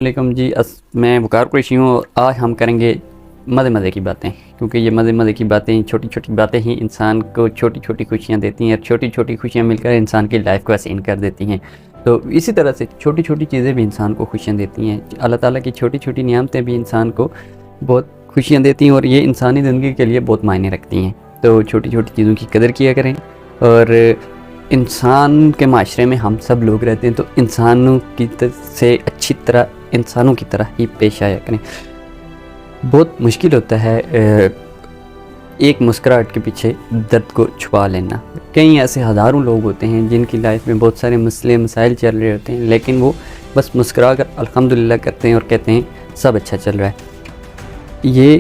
علیکم جی، میں وقار قریشی ہوں اور آج ہم کریں گے مزے کی باتیں، کیونکہ یہ مزے کی باتیں، چھوٹی چھوٹی باتیں ہی انسان کو چھوٹی چھوٹی خوشیاں دیتی ہیں اور چھوٹی چھوٹی خوشیاں مل کر انسان کی لائف کو حسین کر دیتی ہیں۔ تو اسی طرح سے چھوٹی چھوٹی چیزیں بھی انسان کو خوشیاں دیتی ہیں۔ اللہ تعالیٰ کی چھوٹی چھوٹی نعمتیں بھی انسان کو بہت خوشیاں دیتی ہیں اور یہ انسانی زندگی کے لیے بہت معنی رکھتی ہیں۔ تو چھوٹی چھوٹی چیزوں کی قدر کیا کریں، اور انسان کے معاشرے میں ہم سب لوگ رہتے ہیں، تو انسانوں کی سے اچھی طرح انسانوں کی طرح ہی پیش آیا کریں۔ بہت مشکل ہوتا ہے ایک مسکراہٹ کے پیچھے درد کو چھپا لینا۔ کئی ایسے ہزاروں لوگ ہوتے ہیں جن کی لائف میں بہت سارے مسائل چل رہے ہوتے ہیں، لیکن وہ بس مسکرا کر الحمدللہ کرتے ہیں اور کہتے ہیں سب اچھا چل رہا ہے۔ یہ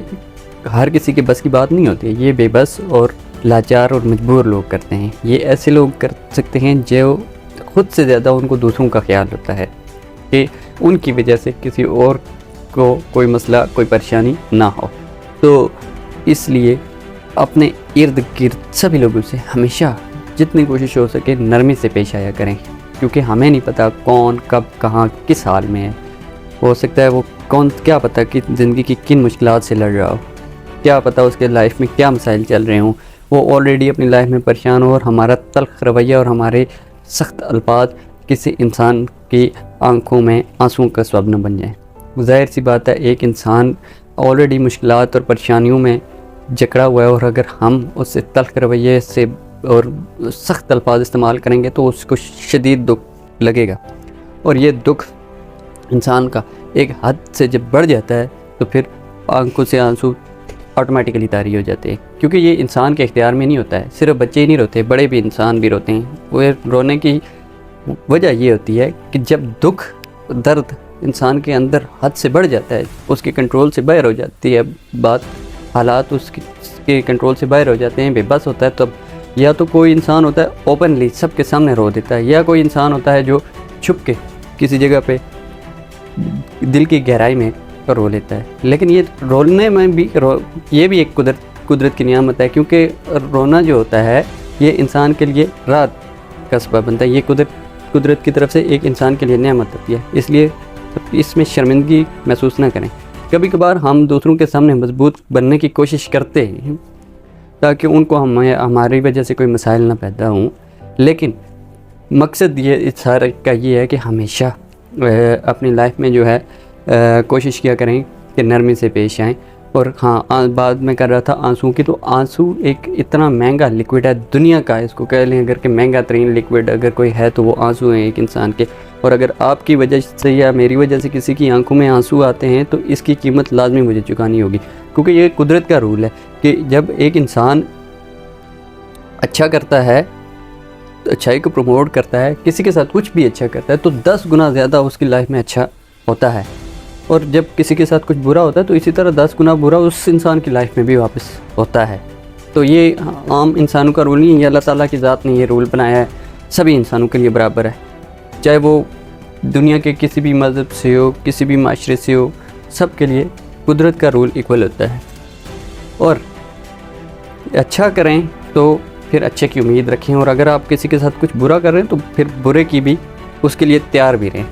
ہر کسی کے بس کی بات نہیں ہوتی، یہ بے بس اور لاچار اور مجبور لوگ کرتے ہیں۔ یہ ایسے لوگ کر سکتے ہیں جو خود سے زیادہ ان کو دوسروں کا خیال ہوتا ہے کہ ان کی وجہ سے کسی اور کو کوئی مسئلہ، کوئی پریشانی نہ ہو۔ تو اس لیے اپنے ارد گرد سبھی لوگوں سے ہمیشہ جتنی کوشش ہو سکے نرمی سے پیش آیا کریں، کیونکہ ہمیں نہیں پتہ کون کب کہاں کس حال میں ہے۔ ہو سکتا ہے وہ کیا پتہ کہ زندگی کی کن مشکلات سے لڑ رہا ہو، کیا پتہ اس کے لائف میں کیا مسائل چل رہے ہوں، وہ آلریڈی اپنی لائف میں پریشان ہو اور ہمارا تلخ رویہ اور ہمارے سخت الفاظ کسی انسان کی آنکھوں میں آنسوں کا سبب نہ بن جائیں۔ ظاہر سی بات ہے، ایک انسان آلریڈی مشکلات اور پریشانیوں میں جکڑا ہوا ہے، اور اگر ہم اس سے تلخ رویے سے اور سخت الفاظ استعمال کریں گے تو اس کو شدید دکھ لگے گا، اور یہ دکھ انسان کا ایک حد سے جب بڑھ جاتا ہے تو پھر آنکھوں سے آنسو آٹومیٹکلی طاری ہو جاتے ہیں، کیونکہ یہ انسان کے اختیار میں نہیں ہوتا ہے۔ صرف بچے ہی نہیں روتے، بڑے بھی انسان بھی روتے ہیں۔ وہ رونے کی وجہ یہ ہوتی ہے کہ جب دکھ درد انسان کے اندر حد سے بڑھ جاتا ہے، اس کے کنٹرول سے باہر ہو جاتی ہے بات، حالات اس کے کنٹرول سے باہر ہو جاتے ہیں، بے بس ہوتا ہے، تب یا تو کوئی انسان ہوتا ہے اوپنلی سب کے سامنے رو دیتا ہے، یا کوئی انسان ہوتا ہے جو چھپ کے کسی جگہ پہ دل کی گہرائی میں رو لیتا ہے۔ لیکن یہ رولنے میں بھی یہ بھی ایک قدرت کی نعمت ہے، کیونکہ رونا جو ہوتا ہے یہ انسان کے لیے راحت کا سبب بنتا ہے۔ یہ قدرت کی طرف سے ایک انسان کے لیے نعمت ہوتی ہے، اس لیے اس میں شرمندگی محسوس نہ کریں۔ کبھی کبھار ہم دوسروں کے سامنے مضبوط بننے کی کوشش کرتے ہیں تاکہ ان کو ہماری وجہ سے کوئی مسائل نہ پیدا ہوں، لیکن مقصد یہ اس سارے کا یہ ہے کہ ہمیشہ اپنی لائف میں جو ہے کوشش کیا کریں کہ نرمی سے پیش آئیں۔ اور ہاں، بعد میں کر رہا تھا آنسوں کی، تو آنسو ایک اتنا مہنگا لیکوڈ ہے دنیا کا، اس کو کہہ لیں اگر کہ مہنگا ترین لیکوڈ اگر کوئی ہے تو وہ آنسو ہیں ایک انسان کے۔ اور اگر آپ کی وجہ سے یا میری وجہ سے کسی کی آنکھوں میں آنسو آتے ہیں تو اس کی قیمت لازمی مجھے چکانی ہوگی، کیونکہ یہ قدرت کا رول ہے کہ جب ایک انسان اچھا کرتا ہے، اچھائی کو پروموٹ کرتا ہے، کسی کے ساتھ کچھ بھی اچھا کرتا ہے تو 10 گنا زیادہ اس کی لائف میں اچھا ہوتا ہے، اور جب کسی کے ساتھ کچھ برا ہوتا ہے تو اسی طرح 10 گنا برا اس انسان کی لائف میں بھی واپس ہوتا ہے۔ تو یہ عام انسانوں کا رول نہیں ہے، یہ اللہ تعالیٰ کی ذات نے یہ رول بنایا ہے، سبھی انسانوں کے لیے برابر ہے، چاہے وہ دنیا کے کسی بھی مذہب سے ہو، کسی بھی معاشرے سے ہو، سب کے لیے قدرت کا رول ایکول ہوتا ہے۔ اور اچھا کریں تو پھر اچھے کی امید رکھیں، اور اگر آپ کسی کے ساتھ کچھ برا کر رہے ہیں تو پھر برے کی بھی اس کے لیے تیار بھی رہیں۔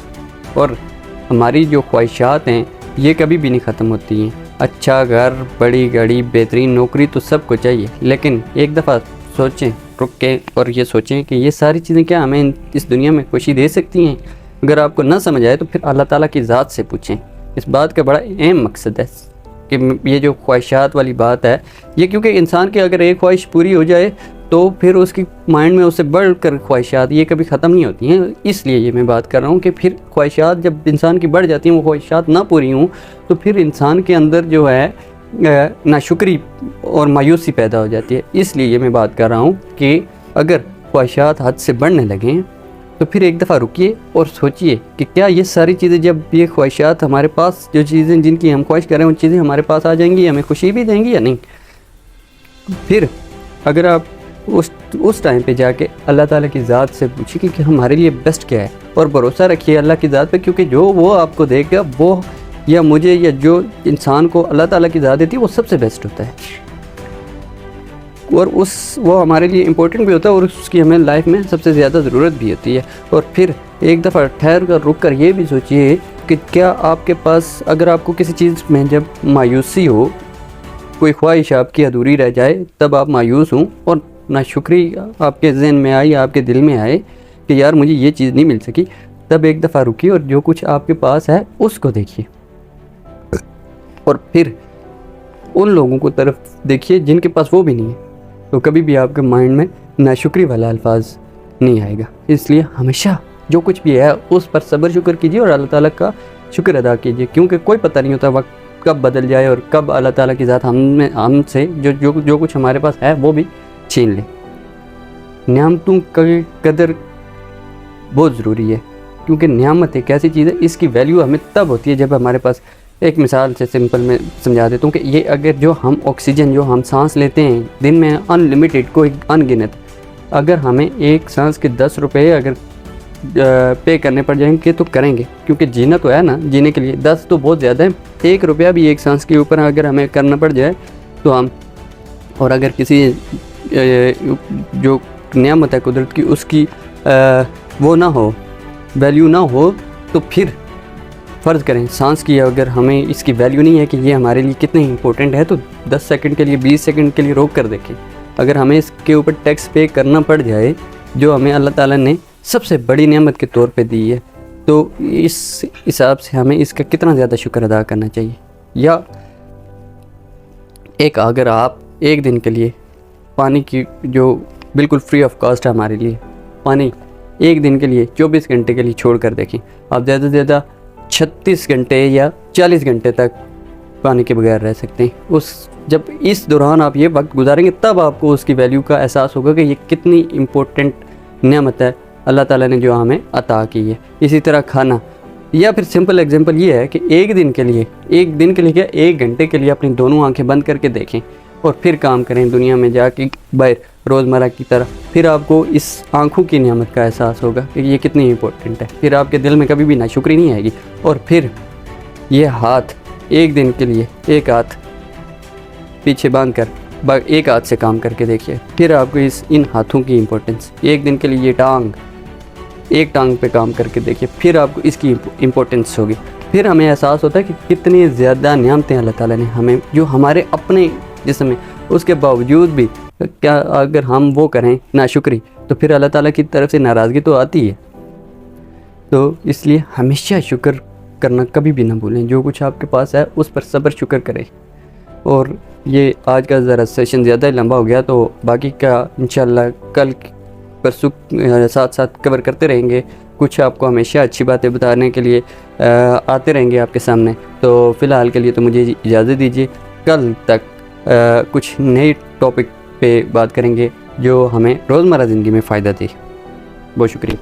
اور ہماری جو خواہشات ہیں یہ کبھی بھی نہیں ختم ہوتی ہیں۔ اچھا گھر، بڑی گاڑی، بہترین نوکری تو سب کو چاہیے، لیکن ایک دفعہ سوچیں، رکیں اور یہ سوچیں کہ یہ ساری چیزیں کیا ہمیں اس دنیا میں خوشی دے سکتی ہیں؟ اگر آپ کو نہ سمجھ آئے تو پھر اللہ تعالیٰ کی ذات سے پوچھیں۔ اس بات کا بڑا اہم مقصد ہے کہ یہ جو خواہشات والی بات ہے یہ، کیونکہ انسان کی اگر ایک خواہش پوری ہو جائے تو پھر اس کی مائنڈ میں اس سے بڑھ کر خواہشات یہ کبھی ختم نہیں ہوتی ہیں۔ اس لیے یہ میں بات کر رہا ہوں کہ پھر خواہشات جب انسان کی بڑھ جاتی ہیں، وہ خواہشات نہ پوری ہوں تو پھر انسان کے اندر جو ہے ناشکری اور مایوسی پیدا ہو جاتی ہے۔ اس لیے یہ میں بات کر رہا ہوں کہ اگر خواہشات حد سے بڑھنے لگیں تو پھر ایک دفعہ رکیے اور سوچئے کہ کیا یہ ساری چیزیں، جب یہ خواہشات ہمارے پاس، جو چیزیں جن کی ہم خواہش کریں، وہ چیزیں ہمارے پاس آ جائیں گی، ہمیں خوشی بھی دیں گی یا نہیں؟ پھر اگر آپ اس ٹائم پہ جا کے اللہ تعالیٰ کی ذات سے پوچھیں کہ ہمارے لیے بیسٹ کیا ہے، اور بھروسہ رکھیے اللہ کی ذات پہ، کیونکہ جو وہ آپ کو دے گا، وہ یا مجھے یا جو انسان کو اللہ تعالیٰ کی ذات دیتی ہے وہ سب سے بیسٹ ہوتا ہے، اور وہ ہمارے لیے امپورٹنٹ بھی ہوتا ہے، اور اس کی ہمیں لائف میں سب سے زیادہ ضرورت بھی ہوتی ہے۔ اور پھر ایک دفعہ ٹھہر کر رک کر یہ بھی سوچئے کہ کیا آپ کے پاس اگر آپ کو کسی چیز میں جب مایوسی ہو، کوئی خواہش آپ کی ادھوری رہ جائے، تب آپ مایوس ہوں اور ناشکری آپ کے ذہن میں آئے یا آپ کے دل میں آئے کہ یار مجھے یہ چیز نہیں مل سکی، تب ایک دفعہ رکیے اور جو کچھ آپ کے پاس ہے اس کو دیکھیے، اور پھر ان لوگوں کو طرف دیکھیے جن کے پاس وہ بھی نہیں ہے، تو کبھی بھی آپ کے مائنڈ میں ناشکری والا الفاظ نہیں آئے گا۔ اس لیے ہمیشہ جو کچھ بھی ہے اس پر صبر شکر کیجیے اور اللہ تعالیٰ کا شکر ادا کیجیے، کیونکہ کوئی پتہ نہیں ہوتا وقت کب بدل جائے اور کب اللہ تعالیٰ کی ذات ہم سے جو کچھ ہمارے پاس ہے وہ بھی چھین لے۔ نعمتوں کی قدر بہت ضروری ہے، کیونکہ نعمت ایک ایسی چیز ہے، اس کی ویلیو ہمیں تب ہوتی ہے جب ہمارے پاس، ایک مثال سے سمپل میں سمجھا دیتا ہوں کہ یہ اگر جو ہم آکسیجن جو ہم سانس لیتے ہیں دن میں ان لمیٹڈ، کوئی ان گنت، اگر ہمیں ایک سانس کے 10 روپے اگر پے کرنے پڑ جائیں گے تو کریں گے، کیونکہ جینا تو ہے نا، جینے کے لیے 10 تو بہت زیادہ ہے، 1 روپیہ بھی ایک سانس کے اوپر اگر ہمیں کرنا پڑ جائے تو ہم، اور اگر کسی جو نعمت ہے قدرت کی اس کی وہ نہ ہو، ویلیو نہ ہو، تو پھر فرض کریں سانس کی اگر ہمیں اس کی ویلیو نہیں ہے کہ یہ ہمارے لیے کتنے امپورٹنٹ ہے، تو 10 سیکنڈ کے لیے 20 سیکنڈ کے لیے روک کر دیکھیں۔ اگر ہمیں اس کے اوپر ٹیکس پے کرنا پڑ جائے جو ہمیں اللہ تعالیٰ نے سب سے بڑی نعمت کے طور پہ دی ہے، تو اس حساب سے ہمیں اس کا کتنا زیادہ شکر ادا کرنا چاہیے۔ یا اگر آپ ایک دن کے لیے پانی کی جو بالکل فری آف کاسٹ ہے ہمارے لیے، پانی ایک دن کے لیے 24 گھنٹے کے لیے چھوڑ کر دیکھیں، آپ زیادہ سے زیادہ 36 گھنٹے یا 40 گھنٹے تک پانی کے بغیر رہ سکتے ہیں۔ جب اس دوران آپ یہ وقت گزاریں گے تب آپ کو اس کی ویلیو کا احساس ہوگا کہ یہ کتنی امپورٹنٹ نعمت ہے اللہ تعالیٰ نے جو ہمیں عطا کی ہے۔ اسی طرح کھانا، یا پھر سمپل ایگزامپل یہ ہے کہ ایک دن کے لیے کیا 1 گھنٹے کے لیے اپنی دونوں آنکھیں بند کر کے دیکھیں اور پھر کام کریں دنیا میں جا کے باہر روزمرہ کی طرح، پھر آپ کو اس آنکھوں کی نعمت کا احساس ہوگا کہ یہ کتنی امپورٹنٹ ہے، پھر آپ کے دل میں کبھی بھی ناشکری نہیں آئے گی۔ اور پھر یہ ہاتھ، ایک دن کے لیے ایک ہاتھ پیچھے باندھ کر ایک ہاتھ سے کام کر کے دیکھیے، پھر آپ کو ان ہاتھوں کی امپورٹنس، ایک دن کے لیے یہ ایک ٹانگ پہ کام کر کے دیکھیے، پھر آپ کو اس کی امپورٹنس ہوگی۔ پھر ہمیں احساس ہوتا ہے کہ کتنی زیادہ نعمتیں اللہ تعالیٰ نے ہمیں جو ہمارے اپنے جسم میں، اس کے باوجود بھی کیا اگر ہم وہ کریں ناشکری تو پھر اللہ تعالیٰ کی طرف سے ناراضگی تو آتی ہے۔ تو اس لیے ہمیشہ شکر کرنا کبھی بھی نہ بھولیں، جو کچھ آپ کے پاس ہے اس پر صبر شکر کریں۔ اور یہ آج کا ذرا سیشن زیادہ لمبا ہو گیا، تو باقی کا انشاءاللہ کل پرسوں ساتھ کور کرتے رہیں گے، کچھ آپ کو ہمیشہ اچھی باتیں بتانے کے لیے آتے رہیں گے آپ کے سامنے۔ تو فی الحال کے لیے تو مجھے اجازت دیجیے، کل تک کچھ نئے ٹاپک پہ بات کریں گے جو ہمیں روزمرہ زندگی میں فائدہ دے۔ بہت شکریہ۔